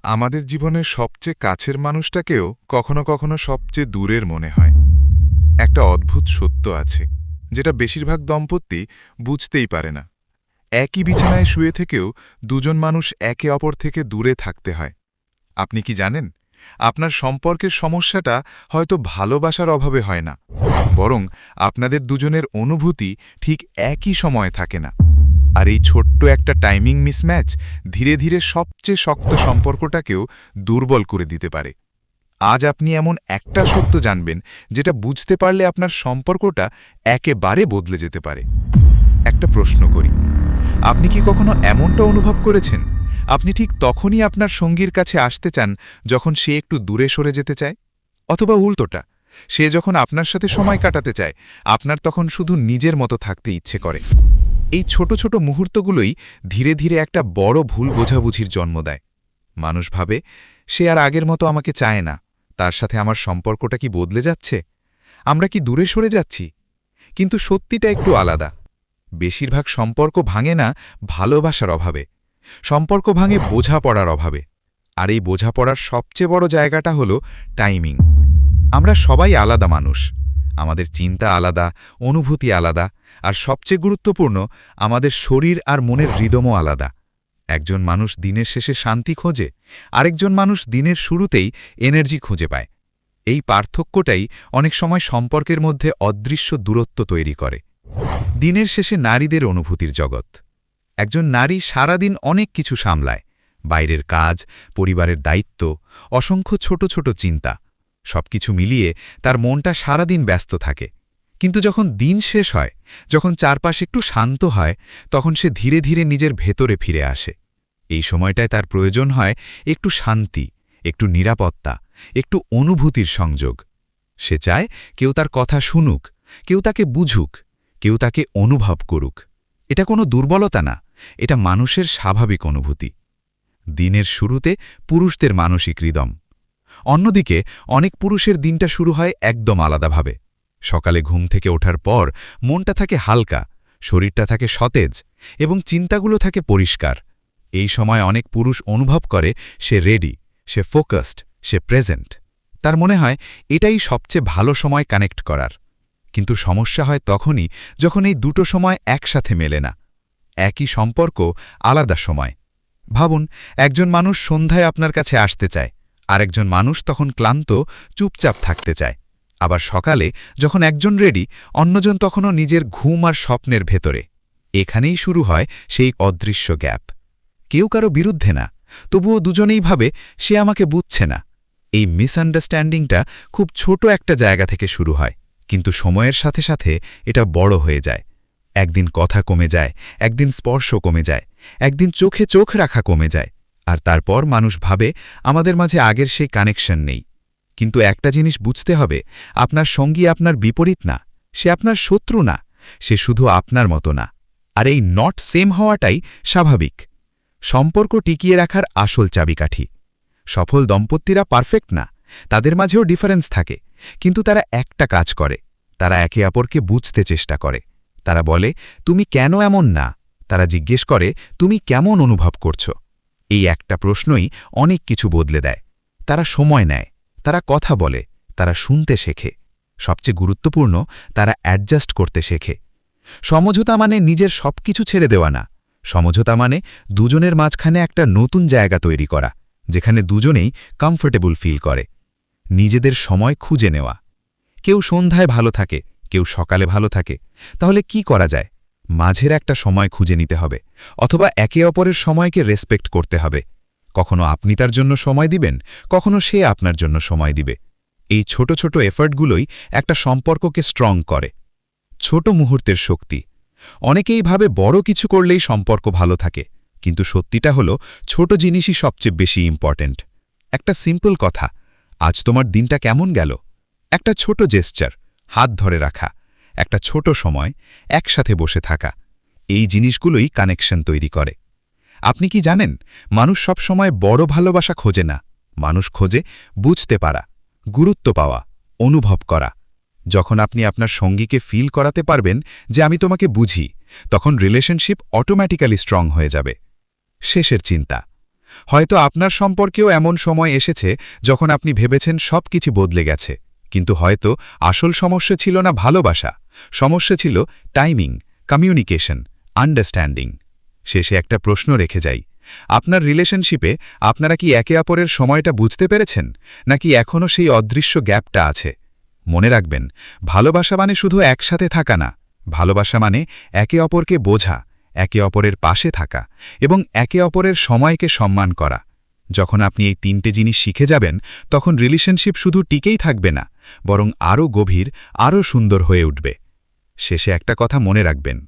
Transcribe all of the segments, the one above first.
আমাদের জীবনের সবচেয়ে কাছের মানুষটাকেও কখনো কখনো সবচেয়ে দূরের মনে হয়। একটা অদ্ভুত সত্য আছে, যেটা বেশিরভাগ দম্পতি বুঝতেই পারে না। একই বিছানায় শুয়ে থেকেও দুজন মানুষ একে অপর থেকে দূরে থাকতে হয়। আপনি কি জানেন, আপনার সম্পর্কের সমস্যাটা হয়তো ভালোবাসার অভাবে হয় না, বরং আপনাদের দুজনের অনুভূতি ঠিক একই সময়ে থাকে না। আর এই ছোট্ট একটা টাইমিং মিসম্যাচ ধীরে ধীরে সবচেয়ে শক্ত সম্পর্কটাকেও দুর্বল করে দিতে পারে। আজ আপনি এমন একটা সত্য জানবেন, যেটা বুঝতে পারলে আপনার সম্পর্কটা একেবারে বদলে যেতে পারে। একটা প্রশ্ন করি, আপনি কি কখনো এমনটা অনুভব করেছেন, আপনি ঠিক তখনই আপনার সঙ্গীর কাছে আসতে চান যখন সে একটু দূরে সরে যেতে চায়? অথবা উল্টোটা, সে যখন আপনার সাথে সময় কাটাতে চায়, আপনার তখন শুধু নিজের মতো থাকতে ইচ্ছে করে? এই ছোট ছোট মুহূর্তগুলোই ধীরে ধীরে একটা বড় ভুল বোঝাবুঝির জন্ম দেয়। মানুষ ভাবে, সে আর আগের মতো আমাকে চায় না, তার সাথে আমার সম্পর্কটা কি বদলে যাচ্ছে, আমরা কি দূরে সরে যাচ্ছি? কিন্তু সত্যিটা একটু আলাদা। বেশিরভাগ সম্পর্ক ভাঙে না ভালোবাসার অভাবে, সম্পর্ক ভাঙে বোঝাপড়ার অভাবে। আর এই বোঝাপড়ার সবচেয়ে বড় জায়গাটা হলো টাইমিং। আমরা সবাই আলাদা মানুষ, আমাদের চিন্তা আলাদা, অনুভূতি আলাদা, আর সবচেয়ে গুরুত্বপূর্ণ, আমাদের শরীর আর মনের রিদমও আলাদা। একজন মানুষ দিনের শেষে শান্তি খোঁজে, আরেকজন মানুষ দিনের শুরুতেই এনার্জি খুঁজে পায়। এই পার্থক্যটাই অনেক সময় সম্পর্কের মধ্যে অদৃশ্য দূরত্ব তৈরি করে। দিনের শেষে নারীদের অনুভূতির জগৎ। একজন নারী সারাদিন অনেক কিছু সামলায়, বাইরের কাজ, পরিবারের দায়িত্ব, অসংখ্য ছোট ছোট চিন্তা, সবকিছু মিলিয়ে তার মনটা সারাদিন ব্যস্ত থাকে। কিন্তু যখন দিন শেষ হয়, যখন চারপাশ একটু শান্ত হয়, তখন সে ধীরে ধীরে নিজের ভেতরে ফিরে আসে। এই সময়টায় তার প্রয়োজন হয় একটু শান্তি, একটু নিরাপত্তা, একটু অনুভূতির সংযোগ। সে চায় কেউ তার কথা শুনুক, কেউ তাকে বুঝুক, কেউ তাকে অনুভব করুক। এটা কোনো দুর্বলতা না, এটা মানুষের স্বাভাবিক অনুভূতি। দিনের শুরুতে পুরুষদের মানসিক হৃদম। অন্যদিকে অনেক পুরুষের দিনটা শুরু হয় একদম আলাদাভাবে। সকালে ঘুম থেকে ওঠার পর মনটা থাকে হালকা, শরীরটা থাকে সতেজ, এবং চিন্তাগুলো থাকে পরিষ্কার। এই সময় অনেক পুরুষ অনুভব করে সে রেডি, সে ফোকাসড, সে প্রেজেন্ট। তার মনে হয় এটাই সবচেয়ে ভালো সময় কানেক্ট করার। কিন্তু সমস্যা হয় তখনই যখন এই দুটো সময় একসাথে মেলে না। একই সম্পর্ক, আলাদা সময়। ভাবুন, একজন মানুষ সন্ধ্যায় আপনার কাছে আসতে চায়, আরেকজন মানুষ তখন ক্লান্ত, চুপচাপ থাকতে চায়। আবার সকালে যখন একজন রেডি, অন্যজন তখনও নিজের ঘুম আর স্বপ্নের ভেতরে। এখানেই শুরু হয় সেই অদৃশ্য গ্যাপ। কেউ কারো বিরুদ্ধে না, তবুও দুজনেই ভাবে সে আমাকে বুঝছে না। এই মিসআন্ডারস্ট্যান্ডিংটা খুব ছোট একটা জায়গা থেকে শুরু হয়, কিন্তু সময়ের সাথে সাথে এটা বড় হয়ে যায়। একদিন কথা কমে যায়, একদিন স্পর্শ কমে যায়, একদিন চোখে চোখ রাখা কমে যায়, আর তারপর মানুষ ভাবে আমাদের মাঝে আগের সেই কানেকশন নেই। কিন্তু একটা জিনিস বুঝতে হবে, আপনার সঙ্গী আপনার বিপরীত না, সে আপনার শত্রু না, সে শুধু আপনার মতো না। আর এই নট সেম হওয়াটাই স্বাভাবিক। সম্পর্ক টিকিয়ে রাখার আসল চাবিকাঠি। সফল দম্পতিরা পারফেক্ট না, তাদের মাঝেও ডিফারেন্স থাকে, কিন্তু তারা একটা কাজ করে, তারা একে অপরকে বুঝতে চেষ্টা করে। তারা বলে, তুমি কেন এমন না? তারা জিজ্ঞেস করে, তুমি কেমন অনুভব করছো? এই একটা প্রশ্নই অনেক কিছু বদলে দেয়। তারা সময় নেয়, তারা কথা বলে, তারা শুনতে শেখে। সবচেয়ে গুরুত্বপূর্ণ, তারা অ্যাডজাস্ট করতে শেখে। সমঝোতা মানে নিজের সবকিছু ছেড়ে দেওয়া না। সমঝোতা মানে দুজনের মাঝখানে একটা নতুন জায়গা তৈরি করা, যেখানে দুজনেই কমফোর্টেবল ফিল করে। নিজেদের সময় খুঁজে নেওয়া। কেউ সন্ধ্যায় ভালো থাকে, কেউ সকালে ভালো থাকে। তাহলে কি করা যায়? মাঝের একটা সময় খুঁজে নিতে হবে, অথবা একে অপরের সময়কে রেসপেক্ট করতে হবে। কখনো আপনি তার জন্য সময় দিবেন, কখনো সে আপনার জন্য সময় দিবে। এই ছোট ছোট এফর্টগুলোই একটা সম্পর্ককে স্ট্রং করে। ছোট মুহূর্তের শক্তি। অনেকেই ভাবে বড় কিছু করলেই সম্পর্ক ভালো থাকে, কিন্তু সত্যিটা হলো ছোট জিনিসই সবচেয়ে বেশি ইম্পর্ট্যান্ট। একটা সিম্পল কথা, আজ তোমার দিনটা কেমন গেল? একটা ছোট জেস্চার, হাত ধরে রাখা, একটা ছোট সময় একসাথে বসে থাকা, এই জিনিসগুলোই কানেকশন তৈরি করে। আপনি কি জানেন, মানুষ সব সময় বড় ভালোবাসা খোঁজে না, মানুষ খোঁজে বুঝতে পারা, গুরুত্ব পাওয়া, অনুভব করা। যখন আপনি আপনার সঙ্গীকে ফিল করাতে পারবেন যে আমি তোমাকে বুঝি, তখন রিলেশনশিপ অটোম্যাটিক্যালি স্ট্রং হয়ে যাবে। শেষের চিন্তা, হয়তো আপনার সম্পর্কেও এমন সময় এসেছে যখন আপনি ভেবেছেন সব কিছু বদলে গেছে, কিন্তু হয়তো আসল সমস্যা ছিল না ভালোবাসা, সমস্যা ছিল টাইমিং, কমিউনিকেশন, আন্ডারস্ট্যান্ডিং। শেষে একটা প্রশ্ন রেখে যাই, আপনার রিলেশনশিপে আপনারা কি একে অপরের সময়টা বুঝতে পেরেছেন, নাকি এখনও সেই অদৃশ্য গ্যাপটা আছে? মনে রাখবেন, ভালোবাসা মানে শুধু একসাথে থাকা না, ভালোবাসা মানে একে অপরকে বোঝা, একে অপরের পাশে থাকা এবং একে অপরের সময়কে সম্মান করা। যখন আপনি এই 3টে জিনিস শিখে যাবেন, তখন রিলেশনশিপ শুধু টিকেই থাকবে না, বরং আরও গভীর, আরও সুন্দর হয়ে উঠবে। শেষে একটা কথা মনে রাখবেন,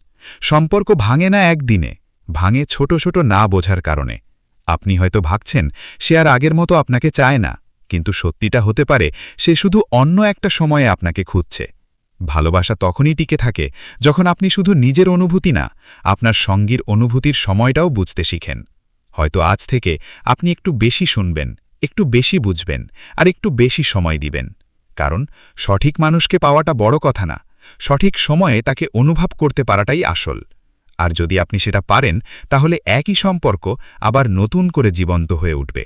সম্পর্ক ভাঙে না একদিনে, ভাঙে ছোট ছোট না বোঝার কারণে। আপনি হয়তো ভাবছেন সে আর আগের মতো আপনাকে চায় না, কিন্তু সত্যিটা হতে পারে সে শুধু অন্য একটা সময়ে আপনাকে খুঁজছে। ভালোবাসা তখনই টিকে থাকে যখন আপনি শুধু নিজের অনুভূতি না, আপনার সঙ্গীর অনুভূতির সময়টাও বুঝতে শিখেন। হয়তো আজ থেকে আপনি একটু বেশি শুনবেন, একটু বেশি বুঝবেন আর একটু বেশি সময় দিবেন। কারণ সঠিক মানুষকে পাওয়াটা বড় কথা না, সঠিক সময়ে তাকে অনুভব করতে পারাটাই আসল। আর যদি আপনি সেটা পারেন, তাহলে একই সম্পর্ক আবার নতুন করে জীবন্ত হয়ে উঠবে।